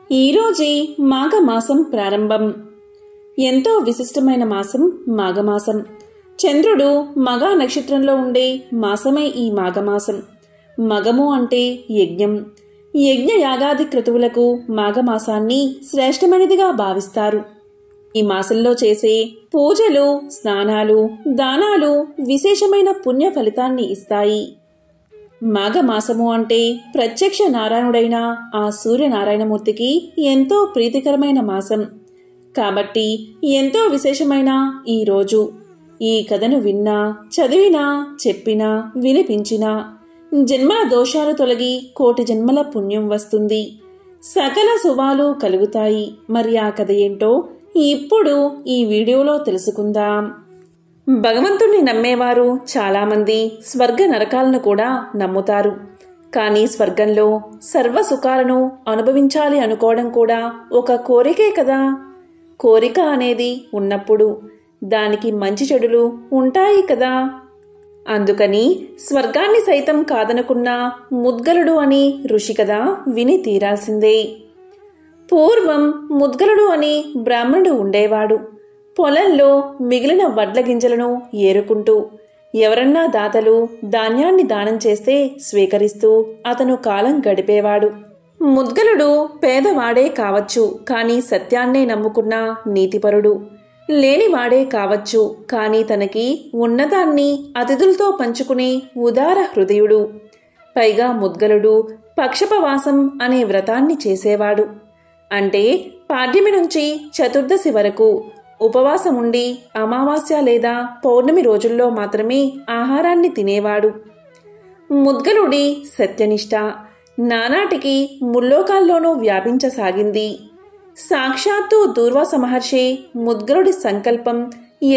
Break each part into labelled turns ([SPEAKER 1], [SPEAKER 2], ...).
[SPEAKER 1] ఈరోజే మాఘమాసం ప్రారంభం. ఎంతో విశిష్టమైన మాసం మాఘమాసం. చంద్రుడు మగ నక్షత్రంలో ఉండే మాసమే ఈ మాఘమాసం. మగము అంటే యజ్ఞం. యజ్ఞ యాగాది క్రతువులకు మాఘమాసాన్ని శ్రేష్టమైనదిగా భావిస్తారు. ఈ మాసంలో చేసే పూజలు, స్నానాలు, దానాలు విశేషమైన పుణ్య ఫలితాన్ని ఇస్తాయి. మాఘమాసము అంటే ప్రత్యక్ష నారాయణుడైన ఆ సూర్యనారాయణమూర్తికి ఎంతో ప్రీతికరమైన మాసం. కాబట్టి ఎంతో విశేషమైన ఈ రోజు ఈ కథను విన్నా, చదివినా, చెప్పినా, వినిపించినా జన్మల దోషాలు తొలగి కోటి జన్మల పుణ్యం వస్తుంది. సకల శుభాలు కలుగుతాయి. మరి ఆ కథ ఏంటో ఇప్పుడు ఈ వీడియోలో తెలుసుకుందాం. భగవంతుణ్ణి నమ్మేవారు చాలామంది స్వర్గ నరకాలను కూడా నమ్ముతారు. కానీ స్వర్గంలో సర్వ సుఖాలను అనుభవించాలి అనుకోవడం కూడా ఒక కోరికే కదా. కోరిక అనేది ఉన్నప్పుడు దానికి మంచి చెడులు ఉంటాయి కదా. అందుకని స్వర్గాన్ని సైతం కాదనుకున్న ముద్గలుడు అని ఋషి కదా విని తీరాల్సిందే. పూర్వం ముద్గలుడు అని బ్రాహ్మణుడు ఉండేవాడు. పొలంలో మిగిలిన వడ్ల గింజలను ఏరుకుంటూ ఎవరన్నా దాతలు ధాన్యాన్ని దానం చేస్తే స్వీకరిస్తూ అతను కాలం గడిపేవాడు. ముద్గలుడు పేదవాడే కావచ్చు, కానీ సత్యాన్నే నమ్ముకున్న నీతిపరుడు. లేనివాడే కావచ్చు, కానీ తనకి ఉన్నదాన్ని అతిథులతో పంచుకునే ఉదార హృదయుడు. పైగా ముద్గలుడు పక్షపవాసం అనే వ్రతాన్ని చేసేవాడు. అంటే పాడ్యమి నుంచి చతుర్దశి వరకు ఉపవాసముండి అమావాస్య లేదా పౌర్ణమి రోజుల్లో మాత్రమే ఆహారాన్ని తినేవాడు. ముద్గలుడి సత్యనిష్ట నానాటికి ముల్లోకాల్లోనూ వ్యాపించసాగింది. సాక్షాత్తు దూర్వాస మహర్షి ముద్గలుడి సంకల్పం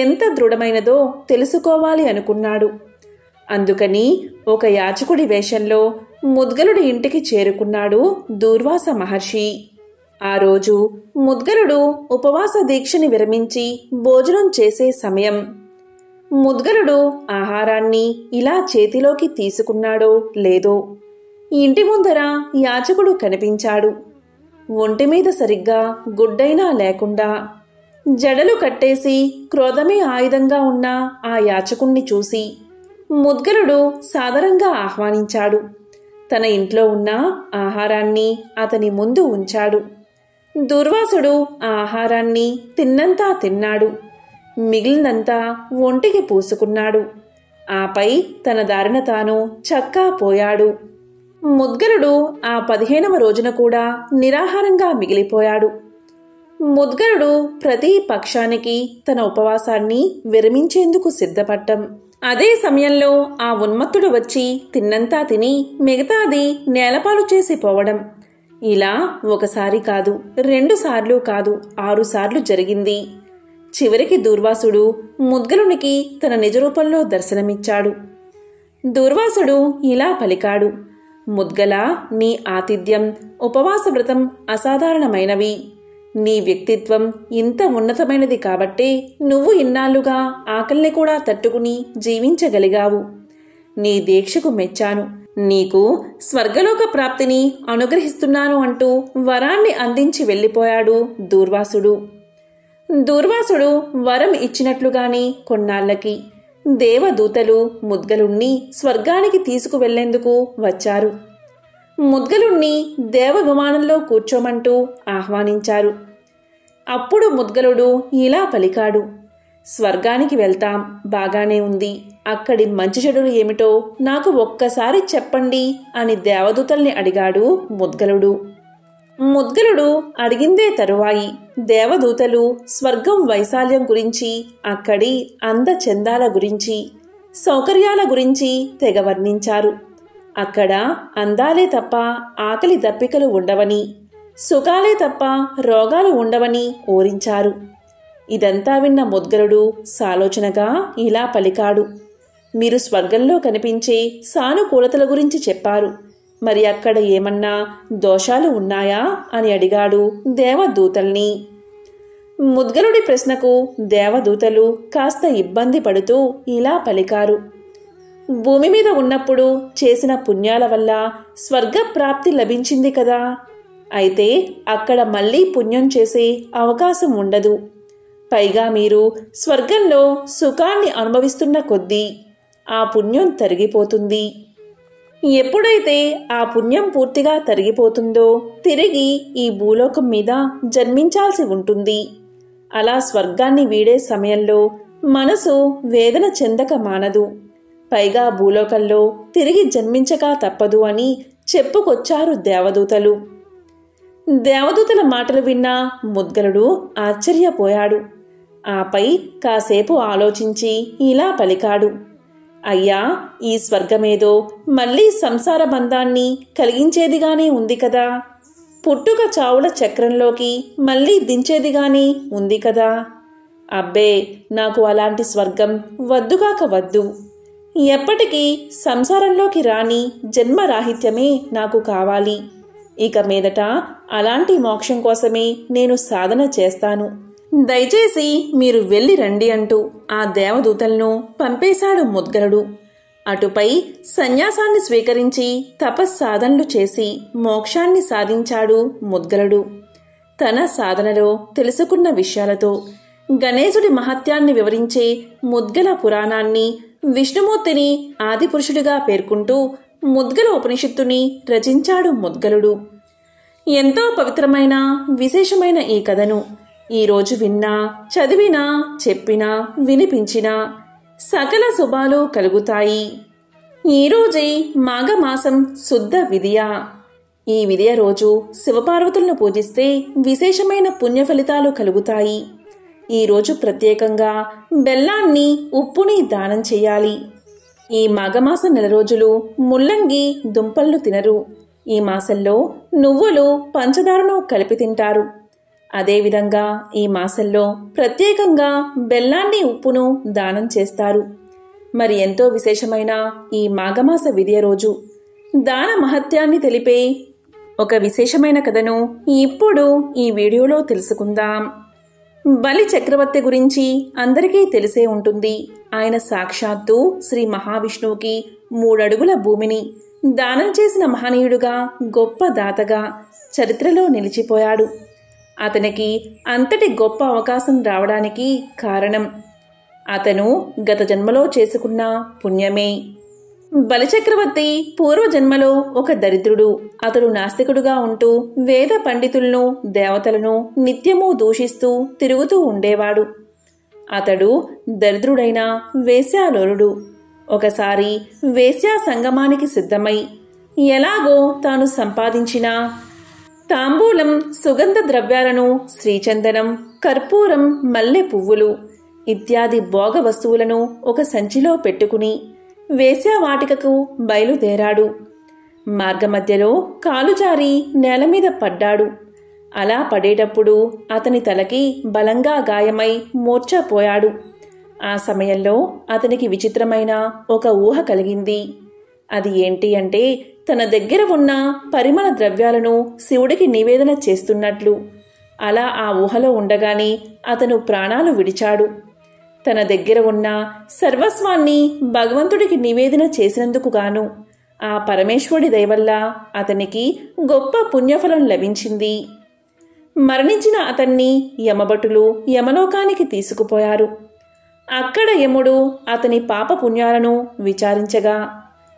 [SPEAKER 1] ఎంత దృఢమైనదో తెలుసుకోవాలి అనుకున్నాడు. అందుకని ఒక యాచకుడి వేషంలో ముద్గలుడి ఇంటికి చేరుకున్నాడు దూర్వాస మహర్షి. ఆ రోజు ముద్గలుడు ఉపవాస దీక్షని విరమించి భోజనం చేసే సమయం. ముద్గలుడు ఆహారాన్ని ఇలా చేతిలోకి తీసుకున్నాడో లేదో ఇంటి ముందర యాచకుడు కనిపించాడు. ఒంటిమీద సరిగ్గా గుడ్డైనా లేకుండా జడలు కట్టేసి క్రోధమే ఆయుధంగా ఉన్న ఆ యాచకుణ్ణి చూసి ముద్గలుడు సాదరంగా ఆహ్వానించాడు. తన ఇంట్లో ఉన్న ఆహారాన్ని అతని ముందు ఉంచాడు. దుర్వాసుడు ఆ ఆహారాన్ని తిన్నంతా తిన్నాడు. మిగిలినంతా ఒంటికి పూసుకున్నాడు. ఆపై తన దారిన తాను చక్కా పోయాడు. ముద్గలుడు ఆ 15వ రోజున కూడా నిరాహారంగా మిగిలిపోయాడు. ముద్గలుడు ప్రతి పక్షానికి తన ఉపవాసాన్ని విరమించేందుకు సిద్ధపడ్డం. అదే సమయంలో ఆ ఉన్మత్తుడు వచ్చి తిన్నంతా తిని మిగతాది నేలపాలు చేసి పోవడం. ఇలా ఒకసారి కాదు, 2 సార్లు కాదు, 6 సార్లు జరిగింది. చివరికి దూర్వాసుడు ముద్గలునికి తన నిజరూపంలో దర్శనమిచ్చాడు. దూర్వాసుడు ఇలా పలికాడు: ముద్గల, నీ ఆతిథ్యం, ఉపవాస వ్రతం అసాధారణమైనవి. నీ వ్యక్తిత్వం ఇంత ఉన్నతమైనది కాబట్టే నువ్వు ఇన్నాళ్లుగా ఆకలిని కూడా తట్టుకుని జీవించగలిగావు. నీ దీక్షకు మెచ్చాను. నీకు స్వర్గలోక ప్రాప్తిని అనుగ్రహిస్తున్నాను అంటూ వరాన్ని అందించి వెళ్ళిపోయాడు దూర్వాసుడు. దూర్వాసుడు వరం ఇచ్చినట్లుగాని కొన్నాళ్లకి దేవదూతలు ముద్గలుణ్ణి స్వర్గానికి తీసుకువెళ్లేందుకు వచ్చారు. ముద్గలుణ్ణి దేవ విమానంలో కూర్చోమంటూ ఆహ్వానించారు. అప్పుడు ముద్గలుడు ఇలా పలికాడు: స్వర్గానికి వెళ్తాం, బాగానే ఉంది. అక్కడి మంచి చెడులు ఏమిటో నాకు ఒక్కసారి చెప్పండి అని దేవదూతల్ని అడిగాడు ముద్గలుడు. ముద్గలుడు అడిగిందే తరువాయి దేవదూతలు స్వర్గం వైశాల్యం గురించి, అక్కడి అందచందాల గురించి, సౌకర్యాల గురించి తెగ వర్ణించారు. అక్కడ అందాలే తప్ప ఆకలి దప్పికలు ఉండవని, సుఖాలే తప్ప రోగాలు ఉండవని ఓరించారు. ఇదంతా విన్న ముద్గలుడు సాలోచనగా ఇలా పలికాడు: మీరు స్వర్గంలో కనిపించే సానుకూలతల గురించి చెప్పారు. మరి అక్కడ ఏమన్నా దోషాలు ఉన్నాయా అని అడిగాడు దేవదూతల్ని. ముద్గలుడి ప్రశ్నకు దేవదూతలు కాస్త ఇబ్బంది పడుతూ ఇలా పలికారు: భూమి మీద ఉన్నప్పుడు చేసిన పుణ్యాల వల్ల స్వర్గప్రాప్తి లభించింది కదా. అయితే అక్కడ మళ్ళీ పుణ్యం చేసే అవకాశం ఉండదు. పైగా మీరు స్వర్గంలో సుఖాన్ని అనుభవిస్తున్న కొద్దీ ఆ పుణ్యం తరిగిపోతుంది. ఎప్పుడైతే ఆ పుణ్యం పూర్తిగా తరిగిపోతుందో తిరిగి ఈ భూలోకం మీద జన్మించాల్సి ఉంటుంది. అలా స్వర్గాన్ని వీడే సమయంలో మనసు వేదన చెందక మానదు. పైగా భూలోకంలో తిరిగి జన్మించక తప్పదు అని చెప్పుకొచ్చారు దేవదూతలు. దేవదూతల మాటలు విన్న ముద్గలుడు ఆశ్చర్యపోయాడు. ఆపై కాసేపు ఆలోచించి ఇలా పలికాడు, అయ్యా, ఈ స్వర్గమేదో మళ్ళీ సంసార బంధాన్ని కలిగించేదిగానే ఉంది కదా, పుట్టుక చావుల చక్రంలోకి మళ్ళీ దించేదిగానే ఉంది కదా. అబ్బే, నాకు అలాంటి స్వర్గం వద్దుగాక వద్దు. ఎప్పటికీ సంసారంలోకి రాని జన్మరాహిత్యమే నాకు కావాలి. ఇక మీదట అలాంటి మోక్షం కోసమే నేను సాధన చేస్తాను. దయచేసి మీరు వెళ్ళి రండి అంటూ ఆ దేవదూతలను పంపేశాడు ముద్గలుడు. అటుపై సన్యాసాన్ని స్వీకరించి తపస్సాధనలు చేసి మోక్షాన్ని సాధించాడు ముద్గలుడు. తన సాధనలో తెలుసుకున్న విషయాలతో గణేశుడి మహత్యాన్ని వివరించే ముద్గల పురాణాన్ని విష్ణుమూర్తిని ఆదిపురుషుడిగా పేర్కొంటూ ముద్గల ఉపనిషత్తుని రచించాడు ముద్గలుడు. ఎంతో పవిత్రమైన విశేషమైన ఈ కథను ఈరోజు విన్నా, చదివినా, చెప్పినా, వినిపించినా సకల శుభాలు కలుగుతాయి. ఈరోజే మాఘమాసం శుద్ధ విదియ. ఈ విదియ రోజు శివపార్వతులను పూజిస్తే విశేషమైన పుణ్య ఫలితాలు కలుగుతాయి. ఈరోజు ప్రత్యేకంగా బెల్లాన్ని, ఉప్పుని దానం చేయాలి. ఈ మాఘమాసం నెల రోజులు ముల్లంగి, దుంపలను తినరు. ఈ మాసంలో నువ్వులు, పంచదారను కలిపి తింటారు. అదేవిధంగా ఈ మాసంలో ప్రత్యేకంగా బెల్లాన్ని, ఉప్పును దానం చేస్తారు. మరి ఎంతో విశేషమైన ఈ మాఘమాస విదియ రోజు దాన మహత్యాన్ని తెలిపే ఒక విశేషమైన కథను ఇప్పుడు ఈ వీడియోలో తెలుసుకుందాం. బలి చక్రవర్తి గురించి అందరికీ తెలిసే ఉంటుంది. ఆయన సాక్షాత్తు శ్రీ మహావిష్ణువుకి 3 అడుగుల భూమిని దానం చేసిన మహనీయుడుగా, గొప్ప దాతగా చరిత్రలో నిలిచిపోయాడు. అతనికి అంతటి గొప్ప అవకాశం రావడానికి కారణం అతను గత జన్మలో చేసుకున్న పుణ్యమే. బలిచక్రవర్తి పూర్వజన్మలో ఒక దరిద్రుడు. అతడు నాస్తికుడుగా ఉంటూ వేద పండితులను, దేవతలను నిత్యము దూషిస్తూ తిరుగుతూ ఉండేవాడు. అతడు దరిద్రుడైన వేశ్యాలోలుడు. ఒకసారి వేశ్యా సంగమానికి సిద్ధమై ఎలాగో తాను సంపాదించిన తాంబూలం, సుగంధ ద్రవ్యాలను, శ్రీచందనం, కర్పూరం, మల్లె పువ్వులు ఇత్యాది భోగ వస్తువులను ఒక సంచిలో పెట్టుకుని వేశ్యావాటికకు బయలుదేరాడు. మార్గమధ్యలో కాలు జారి నేలమీద పడ్డాడు. అలా పడేటప్పుడు అతని తలకి బలంగా గాయమై మూర్ఛపోయాడు. ఆ సమయంలో అతనికి విచిత్రమైన ఒక ఊహ కలిగింది. అది ఏంటి అంటే, తన దగ్గర ఉన్న పరిమళ ద్రవ్యాలను శివుడికి నివేదన చేస్తున్నట్లు. అలా ఆ ఊహలో ఉండగానే అతను ప్రాణాలు విడిచాడు. తన దగ్గర ఉన్న సర్వస్వాన్ని భగవంతుడికి నివేదన చేసినందుకు గాను ఆ పరమేశ్వరుడి దయవల్ల అతనికి గొప్ప పుణ్యఫలం లభించింది. మరణించిన అతన్ని యమభటులు యమలోకానికి తీసుకుపోయారు. అక్కడ యముడు అతని పాప పుణ్యాలను విచారించగా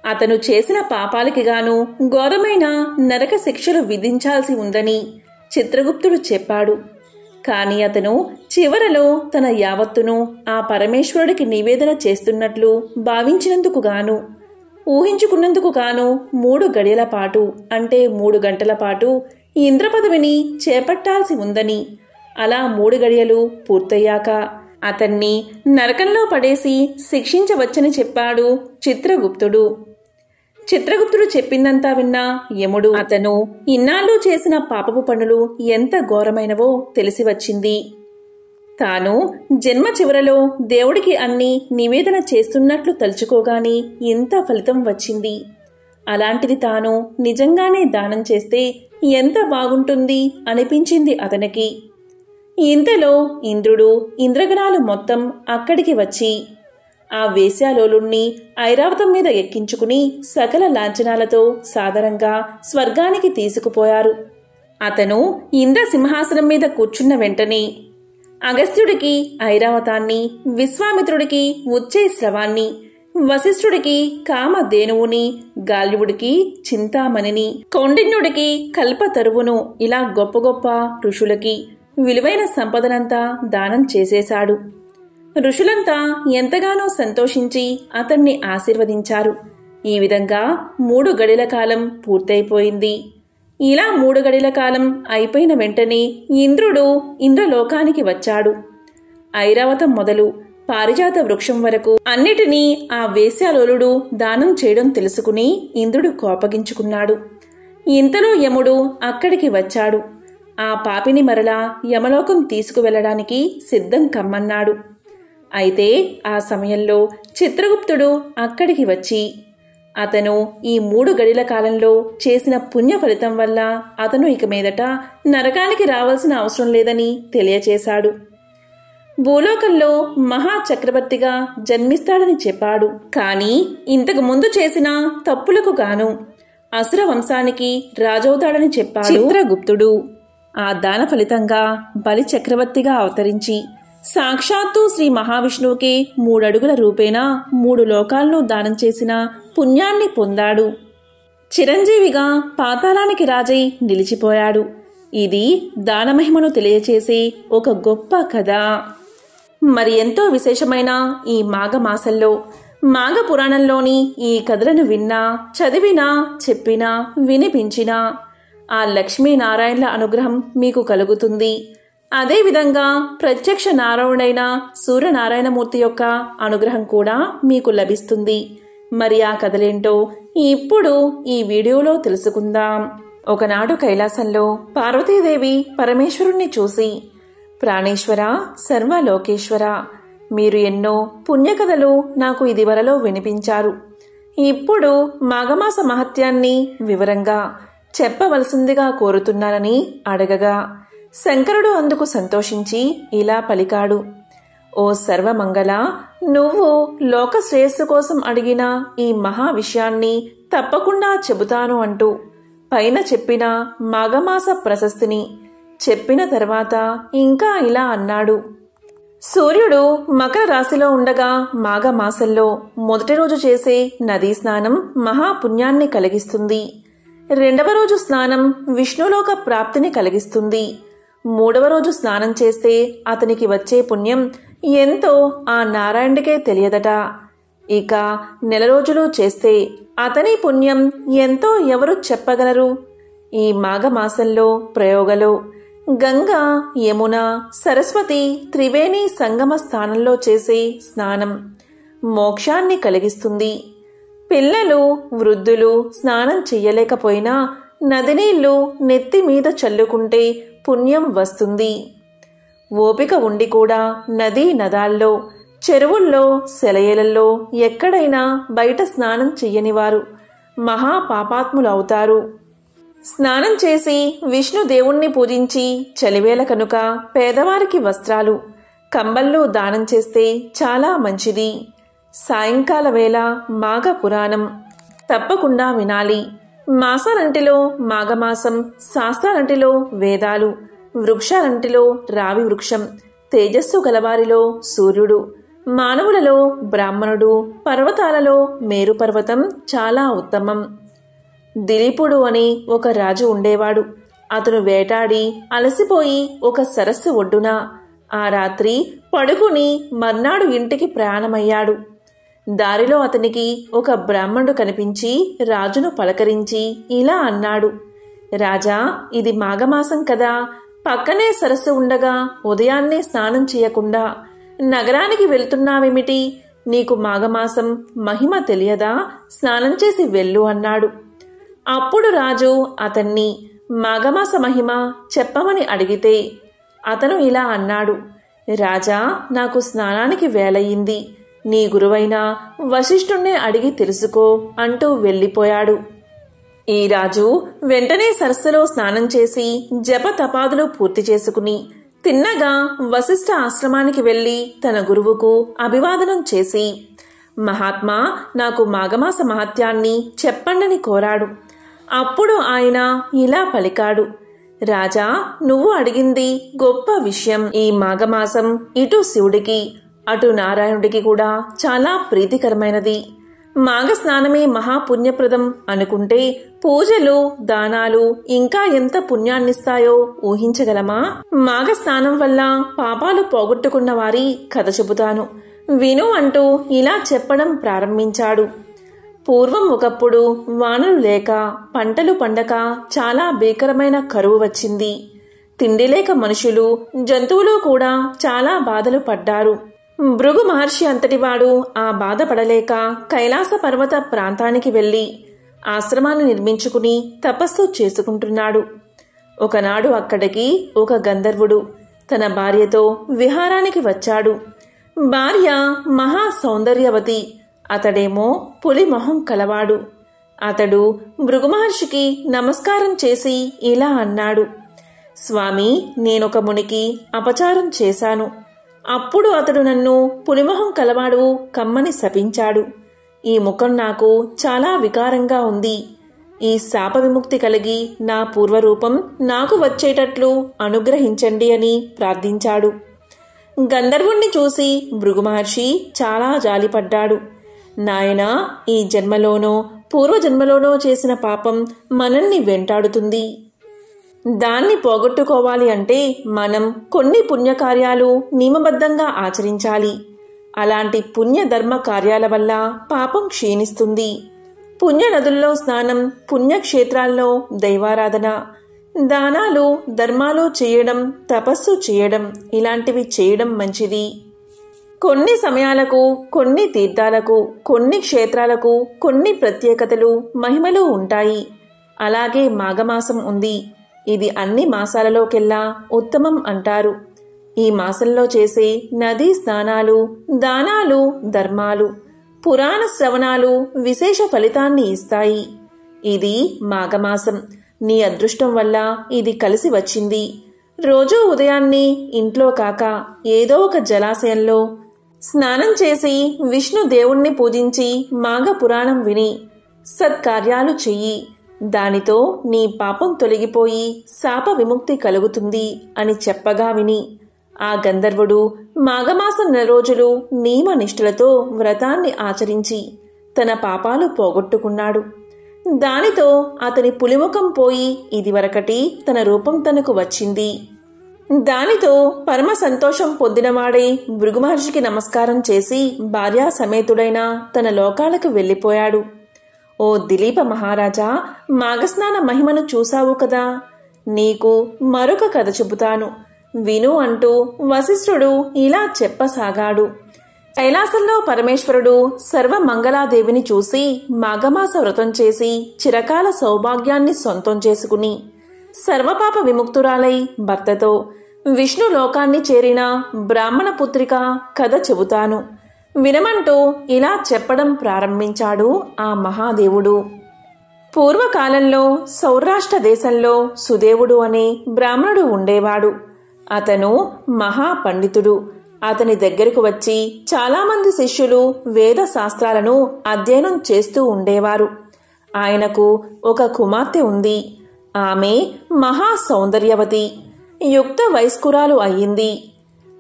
[SPEAKER 1] అతను చేసిన పాపాలకి గాను ఘోరమైన నరక శిక్షలు విధించాల్సి ఉందని చిత్రగుప్తుడు చెప్పాడు. కాని అతను చివరలో తన యావత్తును ఆ పరమేశ్వరుడికి నివేదన చేస్తున్నట్లు భావించినందుకు గాను, ఊహించుకున్నందుకు గాను 3 గడియల పాటు అంటే 3 గంటల పాటు ఇంద్రపదవిని చేపట్టాల్సి ఉందని, అలా 3 గడియలు పూర్తయ్యాక అతన్ని నరకంలో పడేసి శిక్షించవచ్చని చెప్పాడు చిత్రగుప్తుడు. చిత్రగుప్తుడు చెప్పిందంతా విన్నా యముడు అతను ఇన్నాళ్ళు చేసిన పాపపు పనులు ఎంత ఘోరమైనవో తెలిసి వచ్చింది. తాను జన్మ చివరలో దేవుడికి అన్ని నివేదన చేస్తున్నట్లు తలుచుకోగాని ఎంత ఫలితం వచ్చింది. అలాంటిది తాను నిజంగానే దానం చేస్తే ఎంత బాగుంటుంది అనిపించింది అతనికి. ఇంతలో ఇంద్రుడు, ఇంద్రగణాలు మొత్తం అక్కడికి వచ్చి ఆ వేశ్యాలోలుణ్ణి ఐరావతం మీద ఎక్కించుకుని సకల లాంఛనాలతో సాదరంగా స్వర్గానికి తీసుకుపోయారు. అతను ఇంద్ర సింహాసనం మీద కూర్చున్న వెంటనే అగస్త్యుడికి ఐరావతాన్ని, విశ్వామిత్రుడికి ఉచ్చైశ్రవాన్ని, వశిష్ఠుడికి కామధేనువుని, గాల్యుడికి చింతామణిని, కౌండిన్యుడికి కల్పతరువును, ఇలా గొప్ప గొప్ప ఋషులకి విలువైన సంపదనంతా దానం చేసేశాడు. ఋషులంతా ఎంతగానో సంతోషించి అతన్ని ఆశీర్వదించారు. ఈ విధంగా 3 గడిల కాలం పూర్తయిపోయింది. ఇలా 3 గడిల కాలం అయిపోయిన వెంటనే ఇంద్రుడు ఇంద్రలోకానికి వచ్చాడు. ఐరావతం మొదలు పారిజాత వృక్షం వరకు అన్నిటినీ ఆ వేశ్యాలోలుడు దానం చేయడం తెలుసుకుని ఇంద్రుడు కోపగించుకున్నాడు. ఇంతలో యముడు అక్కడికి వచ్చాడు. ఆ పాపిని మరలా యమలోకం తీసుకువెళ్లడానికి సిద్ధం కమ్మన్నాడు. అయితే ఆ సమయంలో చిత్రగుప్తుడు అక్కడికి వచ్చి అతను ఈ 3 గడిల కాలంలో చేసిన పుణ్య ఫలితం వల్ల అతను ఇక మీదట నరకానికి రావాల్సిన అవసరం లేదని తెలియచేశాడు. భూలోకంలో మహాచక్రవర్తిగా జన్మిస్తాడని చెప్పాడు. కానీ ఇంతకు ముందు చేసిన తప్పులకు గాను అసుర వంశానికి రాజవుతాడని చెప్పాడు చిత్రగుప్తుడు. ఆ దాన ఫలితంగా బలి చక్రవర్తిగా అవతరించి సాక్షాత్తు శ్రీ మహావిష్ణువుకే 3 అడుగుల రూపేణా 3 లోకాలను దానం చేసిన పుణ్యాన్ని పొందాడు. చిరంజీవిగా పాతాళానికి రాజై నిలిచిపోయాడు. ఇది దానమహిమను తెలియచేసే ఒక గొప్ప కథ. మరి ఎంతో విశేషమైన ఈ మాఘమాసంలో మాఘ పురాణంలోని ఈ కథలను విన్నా, చదివినా, చెప్పినా, వినిపించినా ఆ లక్ష్మీనారాయణల అనుగ్రహం మీకు కలుగుతుంది. అదేవిధంగా ప్రత్యక్ష నారాయణుడైన సూర్యనారాయణమూర్తి యొక్క అనుగ్రహం కూడా మీకు లభిస్తుంది. మరి ఆ కథలేంటో ఇప్పుడు ఈ వీడియోలో తెలుసుకుందాం. ఒకనాడు కైలాసంలో పార్వతీదేవి పరమేశ్వరుణ్ణి చూసి, ప్రాణేశ్వర, సర్వలోకేశ్వర, మీరు ఎన్నో పుణ్యకథలు నాకు ఇదివరలో వినిపించారు. ఇప్పుడు మాఘమాస మహత్యాన్ని వివరంగా చెప్పవలసిందిగా కోరుతున్నానని అడగగా శంకరుడు అందుకు సంతోషించి ఇలా పలికాడు. ఓ సర్వమంగళ, నువ్వు లోక శ్రేయస్సు కోసం అడిగిన ఈ మహా విషయాన్ని తప్పకుండా చెబుతాను అంటూ పైన చెప్పిన మాఘమాస ప్రశస్తిని చెప్పిన తర్వాత ఇంకా ఇలా అన్నాడు. సూర్యుడు మకర రాశిలో ఉండగా మాఘమాసంలో మొదటి రోజు చేసే నదీ స్నానం మహాపుణ్యాన్ని కలిగిస్తుంది. 2వ రోజు స్నానం విష్ణులోక ప్రాప్తిని కలిగిస్తుంది. 3వ రోజు స్నానం చేస్తే అతనికి వచ్చే పుణ్యం ఎంతో ఆ నారాయణుడికే తెలియదట. ఇక 1 రోజులు చేస్తే అతని పుణ్యం ఎంతో ఎవరు చెప్పగలరు? ఈ మాఘమాసంలో ప్రయోగలో గంగా, యమున, సరస్వతి త్రివేణి సంగమ స్థానంలో చేసే స్నానం మోక్షాన్ని కలిగిస్తుంది. పిల్లలు, వృద్ధులు స్నానం చెయ్యలేకపోయినా నది నీళ్లు నెత్తి మీద చల్లుకుంటే పుణ్యం వస్తుంది. ఓపిక ఉండి కూడా నదీ నదాల్లో, చెరువుల్లో, సెలయేలలో ఎక్కడైనా బయట స్నానం చెయ్యనివారు మహాపాపాత్ములవుతారు. స్నానం చేసి విష్ణుదేవుణ్ణి పూజించి చలివేళ కనుక పేదవారికి వస్త్రాలు, కంబళ్ళు దానం చేస్తే చాలా మంచిది. సాయంకాల వేళ మాఘ పురాణం తప్పకుండా వినాలి. మాసాలంటిలో మాఘమాసం, శాస్త్రాలంటిలో వేదాలు, వృక్షాలంటిలో రావి వృక్షం, తేజస్సు గలవారిలో సూర్యుడు, మానవులలో బ్రాహ్మణుడు, పర్వతాలలో మేరు పర్వతం చాలా ఉత్తమం. దిలీపుడు అని ఒక రాజు ఉండేవాడు. అతను వేటాడి అలసిపోయి ఒక సరస్సు ఒడ్డున ఆ రాత్రి పడుకుని మర్నాడు ఇంటికి ప్రయాణమయ్యాడు. దారిలో అతనికి ఒక బ్రాహ్మణుడు కనిపించి రాజును పలకరించి ఇలా అన్నాడు. రాజా, ఇది మాఘమాసం కదా, పక్కనే సరస్సు ఉండగా ఉదయాన్నే స్నానం చేయకుండా నగరానికి వెళ్తున్నావేమిటి? నీకు మాఘమాసం మహిమ తెలియదా? స్నానం చేసి వెళ్ళు అన్నాడు. అప్పుడు రాజు అతన్ని మాఘమాస మహిమ చెప్పమని అడిగితే అతను ఇలా అన్నాడు. రాజా, నాకు స్నానానికి వేళయింది. నీ గురువైన వశిష్ఠుణ్ణే అడిగి తెలుసుకో అంటూ వెళ్ళిపోయాడు. ఈ రాజు వెంటనే సరస్సులో స్నానం చేసి జప తపాదులు పూర్తి చేసుకుని తిన్నగా వశిష్ఠ ఆశ్రమానికి వెళ్లి తన గురువుకు అభివాదనం చేసి, మహాత్మా, నాకు మాఘమాస మహత్యాన్ని చెప్పండని కోరాడు. అప్పుడు ఆయన ఇలా పలికాడు. రాజా, నువ్వు అడిగింది గొప్ప విషయం. ఈ మాఘమాసం ఇటు శివుడికి అటు నారాయణుడికి కూడా చాలా ప్రీతికరమైనది. మాఘ స్నానమే మహాపుణ్యప్రదం అనుకుంటే పూజలు, దానాలు ఇంకా ఎంత పుణ్యాన్నిస్తాయో ఊహించగలమా? మాఘ స్నానం వల్ల పాపాలు పోగొట్టుకున్న వారి కథ చెబుతాను, విను అంటూ ఇలా చెప్పడం ప్రారంభించాడు. పూర్వం ఒకప్పుడు వానలు లేక పంటలు పండక చాలా భీకరమైన కరువు వచ్చింది. తిండి లేక మనుషులు, జంతువులు కూడా చాలా బాధలు పడ్డారు. భృగు మహర్షి అంతటివాడు ఆ బాధపడలేక కైలాస పర్వత ప్రాంతానికి వెళ్లి ఆశ్రమాన్ని నిర్మించుకుని తపస్సు చేసుకుంటున్నాడు. ఒకనాడు అక్కడికి ఒక గంధర్వుడు తన భార్యతో విహారానికి వచ్చాడు. భార్య మహా సౌందర్యవతి, అతడేమో పులి మొహం కలవాడు. అతడు భృగు మహర్షికి నమస్కారం చేసి ఇలా అన్నాడు, స్వామి, నేనొక మునికి అపచారం చేశాను. అప్పుడు అతడు నన్ను పులిమొహం కలవాడు కమ్మని శపించాడు. ఈ ముఖం నాకు చాలా వికారంగా ఉంది. ఈ శాప విముక్తి కలిగి నా పూర్వరూపం నాకు వచ్చేటట్లు అనుగ్రహించండి అని ప్రార్థించాడు. గంధర్వుణ్ణి చూసి భృగు మహర్షి చాలా జాలిపడ్డాడు. నాయనా, ఈ జన్మలోనో పూర్వజన్మలోనో చేసిన పాపం మనల్ని వెంటాడుతుంది. దాన్ని పోగొట్టుకోవాలి అంటే మనం కొన్ని పుణ్యకార్యాలు నియమబద్ధంగా ఆచరించాలి. అలాంటి పుణ్య ధర్మ కార్యాల వల్ల పాపం క్షీణిస్తుంది. పుణ్య నదుల్లో స్నానం, పుణ్యక్షేత్రాల్లో దైవారాధన, దానాలు ధర్మాలు చేయడం, తపస్సు చేయడం ఇలాంటివి చేయడం మంచిది. కొన్ని సమయాలకు, కొన్ని తీర్థాలకు, కొన్ని క్షేత్రాలకు కొన్ని ప్రత్యేకతలు, మహిమలు ఉంటాయి. అలాగే మాఘమాసం ఉంది. ఇది అన్ని మాసాలలోకెల్లా ఉత్తమం అంటారు. ఈ మాసంలో చేసే నదీ స్నానాలు, దానాలు, ధర్మాలు, పురాణ శ్రవణాలు విశేష ఫలితాన్ని ఇస్తాయి. ఇది మాఘమాసం. నీ అదృష్టం వల్ల ఇది కలిసి వచ్చింది. రోజూ ఉదయాన్నే ఇంట్లో కాక ఏదో ఒక జలాశయంలో స్నానం చేసి విష్ణు దేవుణ్ణి పూజించి మాఘ పురాణం విని సత్కార్యాలు చెయ్యి. దానితో నీ పాపం తొలగిపోయి శాప విముక్తి కలుగుతుంది అని చెప్పగా విని ఆ గంధర్వుడు మాఘమాసం 4 రోజులు నియమనిష్ఠులతో వ్రతాన్ని ఆచరించి తన పాపాలు పోగొట్టుకున్నాడు. దానితో అతని పులిముఖం పోయి ఇదివరకటి తన రూపం తనకు వచ్చింది. దానితో పరమ సంతోషం పొందినవాడై భృగు మహర్షికి నమస్కారం చేసి భార్యా సమేతుడైన తన లోకాలకు వెళ్ళిపోయాడు. ఓ దిలీప మహారాజా, మాఘస్నాన మహిమను చూశావు కదా, నీకు మరొక కథ చెబుతాను, విను అంటూ వశిష్ఠుడు ఇలా చెప్పసాగాడు. కైలాసంలో పరమేశ్వరుడు సర్వమంగళాదేవిని చూసి మాఘమాస వ్రతం చేసి చిరకాల సౌభాగ్యాన్ని సొంతం చేసుకుని సర్వపాప విముక్తురాలై భర్తతో విష్ణు లోకాన్ని చేరిన బ్రాహ్మణ పుత్రిక కథ చెబుతాను, వినమంటూ ఇలా చెప్పడం ప్రారంభించాడు ఆ మహాదేవుడు. పూర్వకాలంలో సౌరాష్ట్ర దేశంలో సుదేవుడు అనే బ్రాహ్మణుడు ఉండేవాడు. అతను మహాపండితుడు. అతని దగ్గరకు వచ్చి చాలామంది శిష్యులు వేద శాస్త్రాలను అధ్యయనం చేస్తూ ఉండేవారు. ఆయనకు ఒక కుమార్తె ఉంది. ఆమె మహా సౌందర్యవతి, యుక్త వయస్కురాలు అయ్యింది.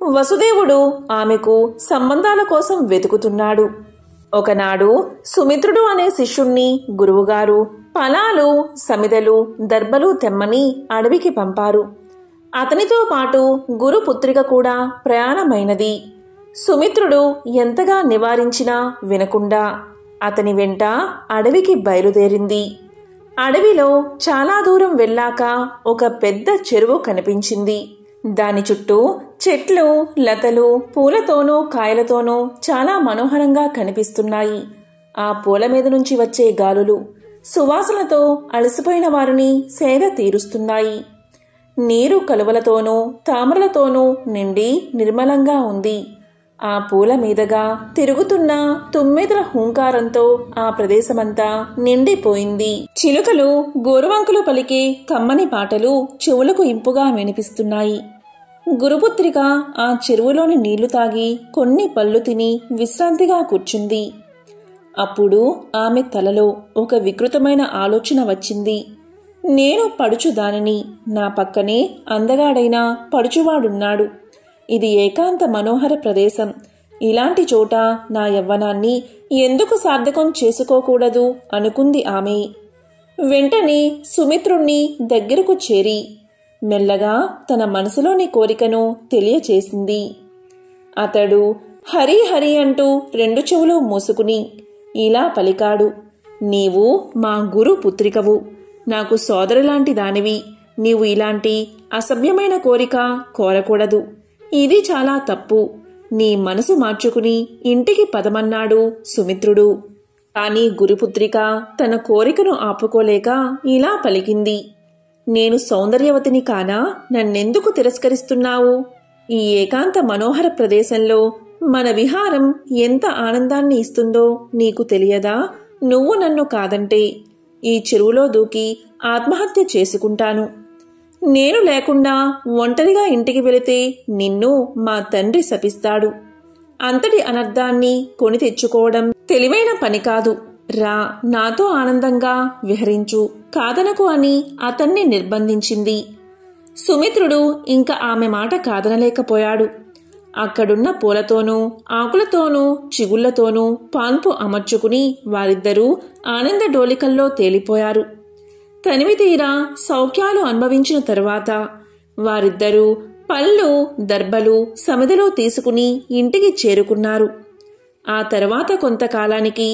[SPEAKER 1] వసుదేవుడు ఆమెకు సంబంధాల కోసం వెతుకుతున్నాడు. ఒకనాడు సుమిత్రుడు అనే శిష్యుణ్ణి గురువుగారు ఫలాలు, సమిదలు, దర్భలు తెమ్మని అడవికి పంపారు. అతనితో పాటు గురుపుత్రిక కూడా ప్రయాణమైనది. సుమిత్రుడు ఎంతగా నివారించినా వినకుండా అతని వెంట అడవికి బయలుదేరింది. అడవిలో చాలా దూరం వెళ్ళాక ఒక పెద్ద చెరువు కనిపించింది. దాని చుట్టూ చెట్లు, లతలు, పూలతోనూ కాయలతోనూ చాలా మనోహరంగా కనిపిస్తున్నాయి. ఆ పూల మీద నుంచి వచ్చే గాలులు సువాసనతో అలసిపోయిన వారిని సేద తీరుస్తున్నాయి. నీరు కలువలతోనూ తామరలతోనూ నిండి నిర్మలంగా ఉంది. ఆ పూల మీదగా తిరుగుతున్న తుమ్మెదల హూంకారంతో ఆ ప్రదేశమంతా నిండిపోయింది. చిలుకలు గోరువంకులు పలికే కమ్మని పాటలు చెవులకు ఇంపుగా వినిపిస్తున్నాయి. గురుపుత్రిక ఆ చెరువులోని నీళ్లు తాగి కొన్ని పళ్ళు తిని విశ్రాంతిగా కూర్చుంది. అప్పుడు ఆమె తలలో ఒక వికృతమైన ఆలోచన వచ్చింది. నేను పడుచుదానిని, నా పక్కనే అందగాడైన పడుచువాడున్నాడు. ఇది ఏకాంత మనోహర ప్రదేశం. ఇలాంటి చోట నా యవ్వనాన్ని ఎందుకు సార్థకం చేసుకోకూడదు అనుకుంది ఆమె. వెంటనే సుమిత్రుణ్ణి దగ్గరకు చేరి మెల్లగా తన మనసులోని కోరికను తెలియచేసింది. అతడు హరి హరి అంటూ 2 చెవులు మూసుకుని ఇలా పలికాడు. నీవు మా గురు పుత్రికవు, నాకు సోదరులాంటి దానివి. నీవు ఇలాంటి అసభ్యమైన కోరిక కోరకూడదు. ఇది చాలా తప్పు. నీ మనసు మార్చుకుని ఇంటికి పదమన్నాడు సుమిత్రుడు. కాని గురుపుత్రిక తన కోరికను ఆపుకోలేక ఇలా పలికింది. నేను సౌందర్యవతిని కానా? నన్నెందుకు తిరస్కరిస్తున్నావు? ఈ ఏకాంత మనోహర ప్రదేశంలో మన విహారం ఎంత ఆనందాన్ని ఇస్తుందో నీకు తెలియదా? నువ్వు నన్ను కాదంటే ఈ చెరువులో దూకి ఆత్మహత్య చేసుకుంటాను. నేను లేకుండా ఒంటరిగా ఇంటికి వెళితే నిన్ను మా తండ్రి శపిస్తాడు. అంతటి అనర్థాన్ని కొని తెచ్చుకోవడం తెలివైన పని కాదు. రా, నాతో ఆనందంగా విహరించు, కాదనకు అని అతన్ని నిర్బంధించింది. సుమిత్రుడు ఇంకా ఆమె మాట కాదనలేకపోయాడు. అక్కడున్న పూలతోనూ ఆకులతోనూ చిగుళ్లతోనూ పాన్పు అమర్చుకుని వారిద్దరూ ఆనంద డోలికల్లో తేలిపోయారు. తనివి తీరా సౌఖ్యాలు అనుభవించిన తరువాత వారిద్దరూ పళ్ళు దర్బలు సమిదలో తీసుకుని ఇంటికి చేరుకున్నారు. ఆ తర్వాత కొంతకాలానికి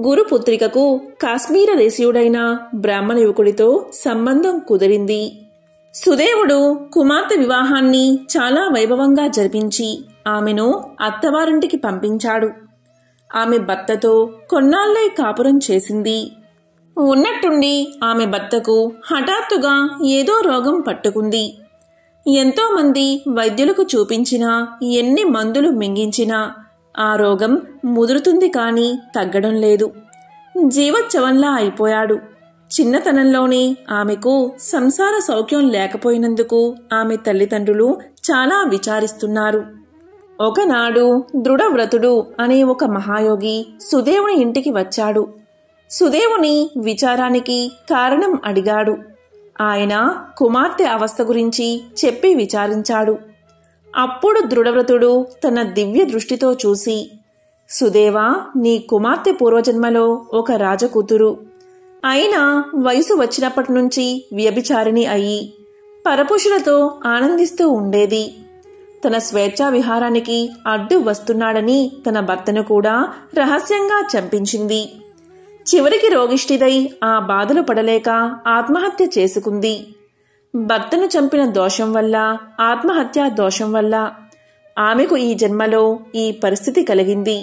[SPEAKER 1] గురుపుత్రికకు కాశ్మీర దేశీయుడైన బ్రాహ్మణ యువకుడితో సంబంధం కుదిరింది. సుదేవుడు కుమార్తె వివాహాన్ని చాలా వైభవంగా జరిపించి ఆమెను అత్తవారింటికి పంపించాడు. ఆమె భర్తతో కొన్నాళ్లై కాపురం చేసింది. ఉన్నట్టుండి ఆమె భర్తకు హఠాత్తుగా ఏదో రోగం పట్టుకుంది. ఎంతో మంది వైద్యులకు చూపించినా ఎన్ని మందులు మింగించినా ఆ రోగం ముదురుతుంది కాని తగ్గడం లేదు. జీవచ్చవంలా అయిపోయాడు. చిన్నతనంలోనే ఆమెకు సంసార సౌఖ్యం లేకపోయినందుకు ఆమె తల్లిదండ్రులు చాలా విచారిస్తున్నారు. ఒకనాడు దృఢవ్రతుడు అనే ఒక మహాయోగి సుదేవుని ఇంటికి వచ్చాడు. సుదేవుని విచారానికి కారణం అడిగాడు. ఆయన కుమార్తె అవస్థ గురించి చెప్పి విచారించాడు. అప్పుడు దృఢవ్రతుడు తన దివ్య దృష్టితో చూసి, సుదేవా, నీ కుమార్తె పూర్వజన్మలో ఒక రాజకూతురు. అయినా వయసు వచ్చినప్పటి నుంచి వ్యభిచారిణి అయి పరపురుషులతో ఆనందిస్తూ ఉండేది. తన స్వేచ్ఛా విహారానికి అడ్డు వస్తున్నాడని తన భర్తను కూడా రహస్యంగా చంపించింది. చివరికి రోగిష్టిదై ఆ బాధలు పడలేక ఆత్మహత్య చేసుకుంది. భర్తను చంపిన దోషం వల్ల, ఆత్మహత్యా దోషం వల్ల ఆమెకు ఈ జన్మలో ఈ పరిస్థితి కలిగింది.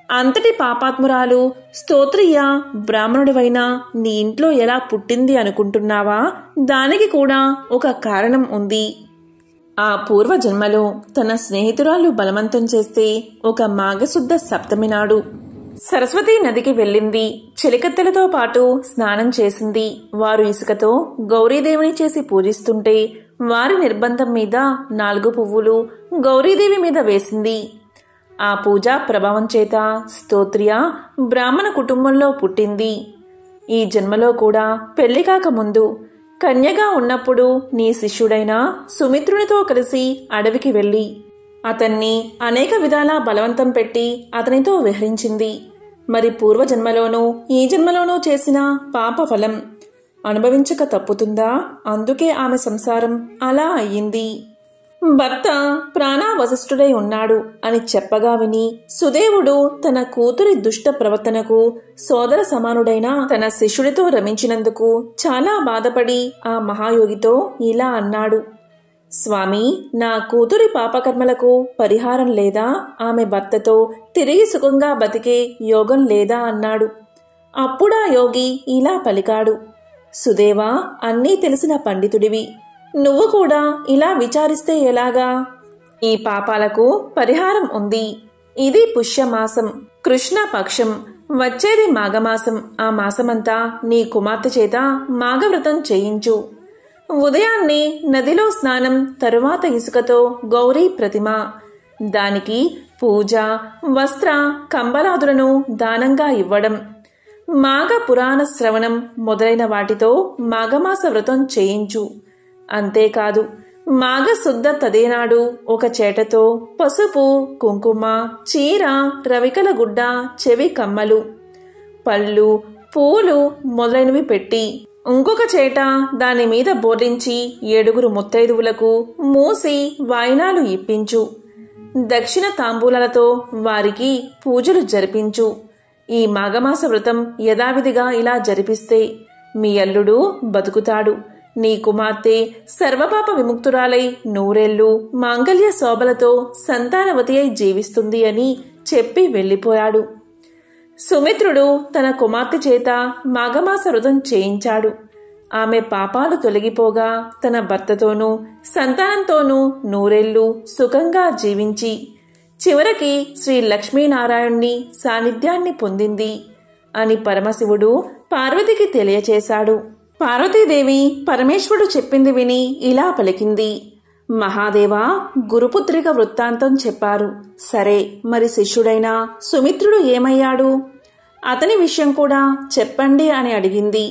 [SPEAKER 1] అంతటి పాపాత్మురాలు స్తోత్రియ బ్రాహ్మణుడివైనా నీ ఇంట్లో ఎలా పుట్టింది అనుకుంటున్నావా? దానికి కూడా ఒక కారణం ఉంది. ఆ పూర్వజన్మలో తన స్నేహితురాలు బలవంతం చేస్తే ఒక మాఘశుద్ధ సప్తమి నాడు సరస్వతీ నదికి వెళ్ళింది. చెలికత్తెలతో పాటు స్నానం చేసింది. వారు ఇసుకతో గౌరీదేవిని చేసి పూజిస్తుంటే వారి నిర్బంధం మీద 4 పువ్వులు గౌరీదేవి మీద వేసింది. ఆ పూజా ప్రభావం చేత స్తోత్రియ బ్రాహ్మణ కుటుంబంలో పుట్టింది. ఈ జన్మలో కూడా పెళ్లి కాకముందు కన్యగా ఉన్నప్పుడు నీ శిష్యుడైన సుమిత్రునితో కలిసి అడవికి వెళ్ళి అతన్ని అనేక విధాలా బలవంతం పెట్టి అతనితో విహరించింది. మరి పూర్వజన్మలోనూ ఈ జన్మలోనూ చేసిన పాప ఫలం అనుభవించక తప్పుతుందా? అందుకే ఆమె సంసారం అలా అయ్యింది. భర్త ప్రాణావశిష్ఠుడై ఉన్నాడు అని చెప్పగా విని సుదేవుడు తన కూతురి దుష్ట ప్రవర్తనకు సోదర సమానుడైన తన శిష్యుడితో రమించినందుకు చాలా బాధపడి ఆ మహాయోగితో ఇలా అన్నాడు. స్వామి, నా కూతురి పాపకర్మలకు పరిహారం లేదా? ఆమె భర్తతో తిరిగి సుఖంగా బతికే యోగం లేదా అన్నాడు. అప్పుడా యోగి ఇలా పలికాడు. సుదేవా, అన్నీ తెలిసిన పండితుడివి. నువ్వు కూడా ఇలా విచారిస్తే ఎలాగా? ఈ పాపాలకు పరిహారం ఉంది. ఇది పుష్యమాసం, కృష్ణపక్షం. వచ్చేది మాఘమాసం. ఆ మాసమంతా నీ కుమార్తె చేత మాఘవ్రతం చేయించు. ఉదయాన్నే నదిలో స్నానం, తరువాత ఇసుకతో గౌరీ ప్రతిమ, దానికి పూజ, వస్త్ర, కంబలాదులను దానంగా ఇవ్వడం. మాఘ పురాణ శ్రవణం మొదలైన వాటితో మాఘమాస వ్రతం చేయించు. అంతేకాదు మాఘశుద్ధ తదేనాడు ఒక చేటతో పసుపు, కుంకుమ, చీర, రవికల గుడ్డ, చెవి కమ్మలు, పళ్ళు, పూలు మొదలైనవి పెట్టి ఇంకొక చేట దానిమీద బోర్లించి 7 ముత్తైదువులకు మూసి వాయినాలు ఇప్పించు. దక్షిణ తాంబూలాలతో వారికి పూజలు జరిపించు. ఈ మాఘమాస వ్రతం యథావిధిగా ఇలా జరిపిస్తే మీ అల్లుడు బతుకుతాడు. నీ కుమార్తె సర్వపాప విముక్తురాలై నూరేళ్లు మాంగళ్య శోభలతో సంతానవతి అయి జీవిస్తుంది అని చెప్పి వెళ్ళిపోయాడు. సుమిత్రుడు తన కుమార్తె చేత మాఘమాస వ్రతం చేయించాడు. ఆమె పాపాలు తొలగిపోగా తన భర్తతోనూ సంతానంతోనూ నూరేళ్లు సుఖంగా జీవించి చివరికి శ్రీ లక్ష్మీనారాయణుని సాన్నిధ్యాన్ని పొందింది అని పరమశివుడు పార్వతికి తెలియచేశాడు. పార్వతీదేవి పరమేశ్వరుడు చెప్పింది విని ఇలా పలికింది. మహాదేవా, గురుపుత్రిక వృత్తాంతం చెప్పారు. సరే, మరి శిష్యుడైన సుమిత్రుడు ఏమయ్యాడు? అతని విషయం కూడా చెప్పండి అని అడిగింది.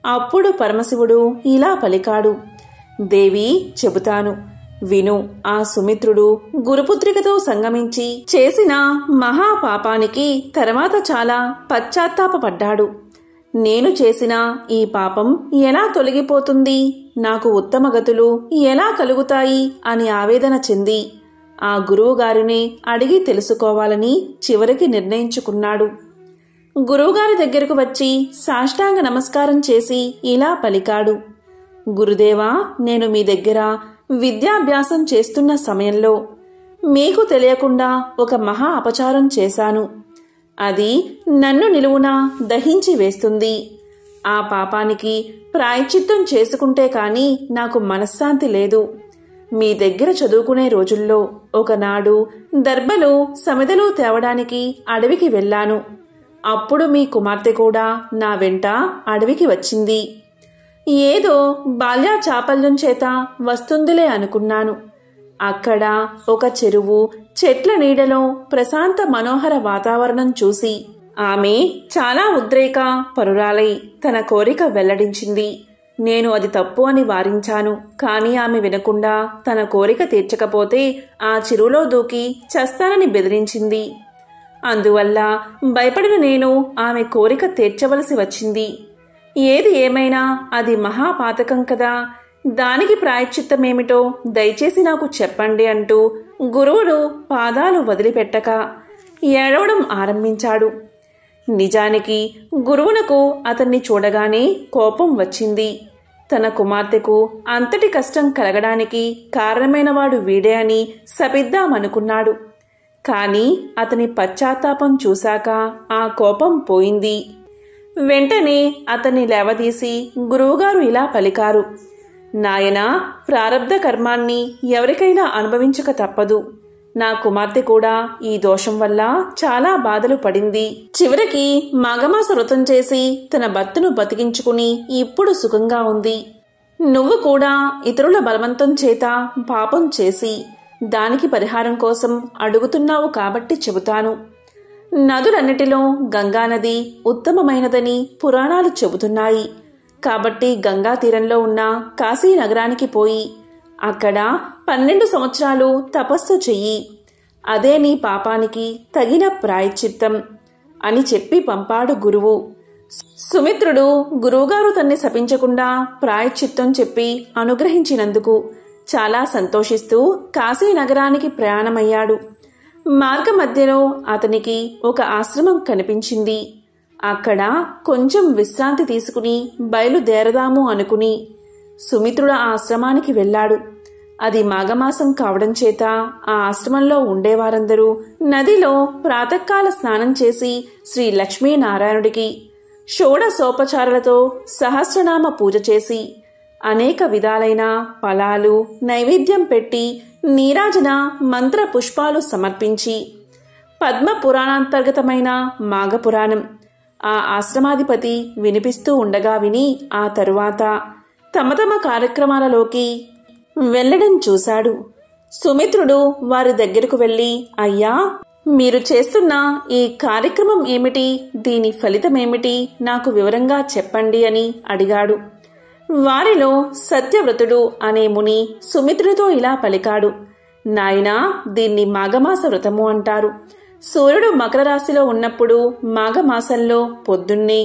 [SPEAKER 1] అప్పుడు పరమశివుడు ఇలా పలికాడు. దేవి, చెబుతాను విను. ఆ సుమిత్రుడు గురుపుత్రికతో సంగమించి చేసిన మహాపాపానికి తర్వాత చాలా పశ్చాత్తాపపడ్డాడు. నేను చేసిన ఈ పాపం ఎలా తొలగిపోతుంది, నాకు ఉత్తమ గతులు ఎలా కలుగుతాయి అని ఆవేదన చెంది ఆ గురువుగారిని అడిగి తెలుసుకోవాలని చివరికి నిర్ణయించుకున్నాడు. గురువుగారి దగ్గరకు వచ్చి సాష్టాంగ నమస్కారం చేసి ఇలా పలికాడు. గురుదేవా, నేను మీ దగ్గర విద్యాభ్యాసం చేస్తున్న సమయంలో మీకు తెలియకుండా ఒక మహా అపచారం చేశాను. అది నన్ను నిలువునా దహించి వేస్తుంది. ఆ పాపానికి ప్రాయశ్చిత్తం చేసుకుంటే కాని నాకు మనశ్శాంతి లేదు. మీ దగ్గర చదువుకునే రోజుల్లో ఒకనాడు దర్బలు సమిదలు తేవడానికి అడవికి వెళ్ళాను. అప్పుడు మీ కుమార్తె కూడా నా వెంట అడవికి వచ్చింది. ఏదో బాల్య చాపల్యం చేత వస్తుందిలే అనుకున్నాను. అక్కడ ఒక చెరువు, చెట్ల నీడలో ప్రశాంత మనోహర వాతావరణం చూసి ఆమె చాలా ఉద్రేక పరురాలై తన కోరిక వెల్లడించింది. నేను అది తప్పు అని వారించాను. కానీ ఆమె వినకుండా తన కోరిక తీర్చకపోతే ఆ చెరువులో దూకి చస్తానని బెదిరించింది. అందువల్ల భయపడిన నేను ఆమె కోరిక తీర్చవలసి వచ్చింది. ఏది ఏమైనా అది మహాపాతకం కదా, దానికి ప్రాయశ్చిత్తమేమిటో దయచేసి నాకు చెప్పండి అంటూ గురువుడు పాదాలు వదిలిపెట్టక ఏడవడం ఆరంభించాడు. నిజానికి గురువునకు అతన్ని చూడగానే కోపం వచ్చింది. తన కుమార్తెకు అంతటి కష్టం కలగడానికి కారణమైనవాడు వీడే అని శపిద్దామనుకున్నాడు. కాని అతని పశ్చాత్తాపం చూశాక ఆ కోపం పోయింది. వెంటనే అతన్ని లేవదీసి గురువుగారు ఇలా పలికారు. నాయనా, ప్రారబ్ధ కర్మాన్ని ఎవరికైనా అనుభవించక తప్పదు. నా కుమార్తె కూడా ఈ దోషం వల్ల చాలా బాధలు పడింది. చివరికి మాఘమాస వ్రతం చేసి తన భర్తను బతికించుకుని ఇప్పుడు సుఖంగా ఉంది. నువ్వు కూడా ఇతరుల బలవంతం చేత పాపం చేసి దానికి పరిహారం కోసం అడుగుతున్నావు కాబట్టి చెబుతాను. నదులన్నిటిలో గంగానది ఉత్తమమైనదని పురాణాలు చెబుతున్నాయి. కాబట్టి గంగా తీరంలో ఉన్న కాశీ నగరానికి పోయి అక్కడ 12 సంవత్సరాలు తపస్సు చెయ్యి. అదే నీ పాపానికి తగిన ప్రాయశ్చిత్తం అని చెప్పి పంపాడు గురువు. సుమిత్రుడు గురువుగారు తన్ని శపించకుండా ప్రాయశ్చిత్తం చెప్పి అనుగ్రహించినందుకు చాలా సంతోషిస్తూ కాశీ నగరానికి ప్రయాణమయ్యాడు. మార్గ మధ్యలో అతనికి ఒక ఆశ్రమం కనిపించింది. అక్కడ కొంచెం విశ్రాంతి తీసుకుని బయలుదేరదాము అనుకుని సుమిత్రుడు ఆ ఆశ్రమానికి వెళ్ళాడు. అది మాఘమాసం కావడం చేత ఆ ఆశ్రమంలో ఉండేవారందరూ నదిలో ప్రాతకాల స్నానం చేసి శ్రీ లక్ష్మీనారాయణుడికి షోడశోపచారాలతో సహస్రనామ పూజ చేసి అనేక విధాలైన ఫలాలు నైవేద్యం పెట్టి నీరాజన మంత్ర పుష్పాలు సమర్పించి పద్మ పురాణాంతర్గతమైన మాఘపురాణం ఆ ఆశ్రమాధిపతి వినిపిస్తూ ఉండగా విని ఆ తరువాత తమ తమ కార్యక్రమాలలోకి వెళ్లడం చూశాడు. సుమిత్రుడు వారి దగ్గరకు వెళ్ళి, అయ్యా, మీరు చేస్తున్న ఈ కార్యక్రమం ఏమిటి, దీని ఫలితమేమిటి, నాకు వివరంగా చెప్పండి అని అడిగాడు. వారిలో సత్యవ్రతుడు అనే ముని సుమిత్రుడితో ఇలా పలికాడు. నాయనా, దీన్ని మాఘమాస వ్రతము అంటారు. సూర్యుడు మకర రాశిలో ఉన్నప్పుడు మాఘమాసంలో పొద్దున్నే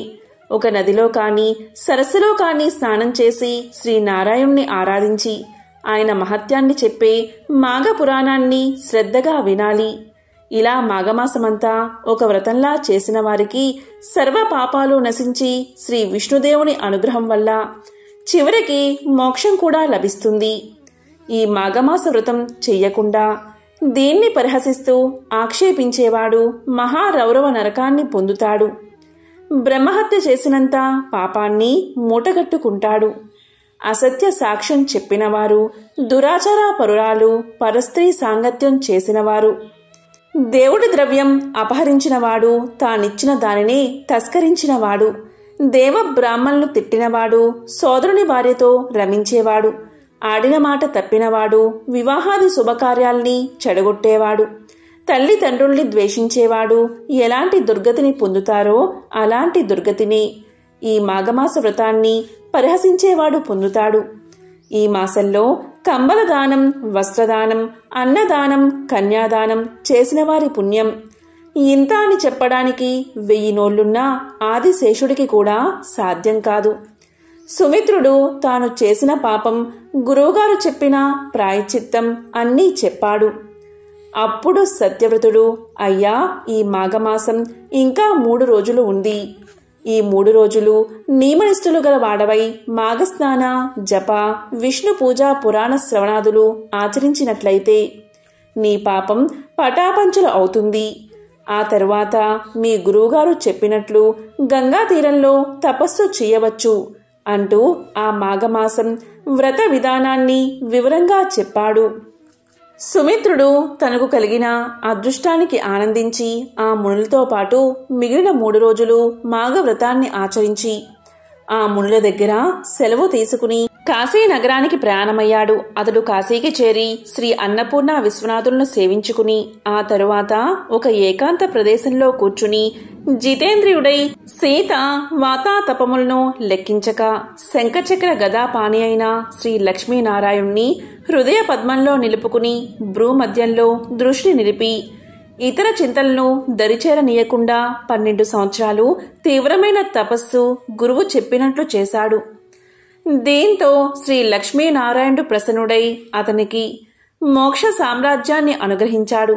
[SPEAKER 1] ఒక నదిలో కానీ సరస్సులో కానీ స్నానం చేసి శ్రీనారాయణ్ణి ఆరాధించి ఆయన మహత్యాన్ని చెప్పే మాఘ పురాణాన్ని శ్రద్ధగా వినాలి. ఇలా మాఘమాసమంతా ఒక వ్రతంలా చేసిన వారికి సర్వ పాపాలు నశించి శ్రీ విష్ణుదేవుని అనుగ్రహం వల్ల చివరికి మోక్షం కూడా లభిస్తుంది. ఈ మాఘమాస వ్రతం చెయ్యకుండా దీన్ని పరిహసిస్తూ ఆక్షేపించేవాడు మహారౌరవ నరకాన్ని పొందుతాడు. బ్రహ్మహత్య చేసినంత పాపాన్ని మూటగట్టుకుంటాడు. అసత్య సాక్ష్యం చెప్పినవారు, దురాచార పరురాలు, పరస్త్రీ సాంగత్యం చేసినవారు, దేవుడి ద్రవ్యం అపహరించినవాడు, తానిచ్చిన దానిని తస్కరించినవాడు, దేవ బ్రాహ్మణులు తిట్టినవాడు, సోదరుని భార్యతో రమించేవాడు, ఆడిన మాట తప్పినవాడు, వివాహాది శుభకార్యాల్ని చెడగొట్టేవాడు, తల్లిదండ్రుల్ని ద్వేషించేవాడు ఎలాంటి దుర్గతిని పొందుతారో అలాంటి దుర్గతిని ఈ మాఘమాస వ్రతాన్ని పరిహసించేవాడు పొందుతాడు. ఈ మాసంలో కంబల దానం, వస్త్రదానం, అన్నదానం, కన్యాదానం చేసిన వారి పుణ్యం ఇంత అని చెప్పడానికి 1000 నోళ్లున్నా ఆదిశేషుడికి కూడా సాధ్యం కాదు. సుమిత్రుడు తాను చేసిన పాపం, గురువుగారు చెప్పిన ప్రాయశ్చిత్తం అన్నీ చెప్పాడు. అప్పుడు సత్యవ్రతుడు, అయ్యా, ఈ మాఘమాసం ఇంకా 3 రోజులు ఉంది. ఈ 3 రోజులు నియమనిష్ఠులు గల వాడవై మాఘస్నాన, జప, విష్ణు పూజ, పురాణ శ్రవణాదులు ఆచరించినట్లయితే నీ పాపం పటాపంచలు అవుతుంది. ఆ తరువాత మీ గురువుగారు చెప్పినట్లు గంగా తీరంలో తపస్సు చేయవచ్చు అంటూ ఆ మాఘమాసం వ్రత విధానాన్ని వివరంగా చెప్పాడు. సుమిత్రుడు తనకు కలిగిన అదృష్టానికి ఆనందించి ఆ మునులతో పాటు మిగిలిన 3 రోజులు మాఘవ్రతాన్ని ఆచరించి ఆ మునుల దగ్గర సెలవు తీసుకుని కాశీ నగరానికి ప్రయాణమయ్యాడు. అతడు కాశీకి చేరి శ్రీ అన్నపూర్ణ విశ్వనాథులను సేవించుకుని ఆ తరువాత ఒక ఏకాంత ప్రదేశంలో కూర్చుని జితేంద్రియుడై సీత వాతాతపములను లెక్కించక శంఖచక్ర గదాపాణి అయిన శ్రీ లక్ష్మీనారాయణ్ణి హృదయ పద్మంలో నిలుపుకుని భ్రూమధ్యంలో దృష్టి నిలిపి ఇతర చింతలను దరిచేరనీయకుండా 12 సంవత్సరాలు తీవ్రమైన తపస్సు గురువు చెప్పినట్లు చేశాడు. దీంతో శ్రీ లక్ష్మీనారాయణుడు ప్రసన్నుడై అతనికి మోక్ష సామ్రాజ్యాన్ని అనుగ్రహించాడు.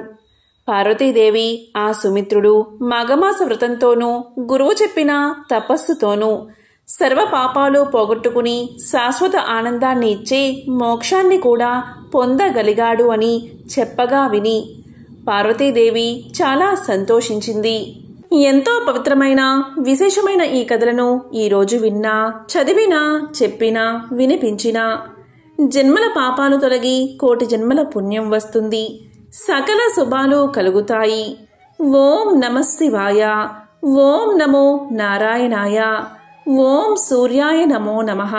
[SPEAKER 1] పార్వతీదేవి ఆ సుమిత్రుడు మాఘమాస వ్రతంతోనూ గురువు చెప్పిన తపస్సుతోనూ సర్వ పాపాలు పోగొట్టుకుని శాశ్వత ఆనందాన్ని ఇచ్చే మోక్షాన్ని కూడా పొందగలిగాడు అని చెప్పగా విని పార్వతీదేవి చాలా సంతోషించింది. ఎంతో పవిత్రమైన విశేషమైన ఈ కథలను ఈరోజు విన్నా, చదివినా, చెప్పినా, వినిపించినా జన్మల పాపాలు తొలగి 1,000,000 జన్మల పుణ్యం వస్తుంది. సకల శుభాలు కలుగుతాయి. ఓం నమః శివాయ. ఓం నమో నారాయణాయ. ఓం సూర్యాయ నమో నమః.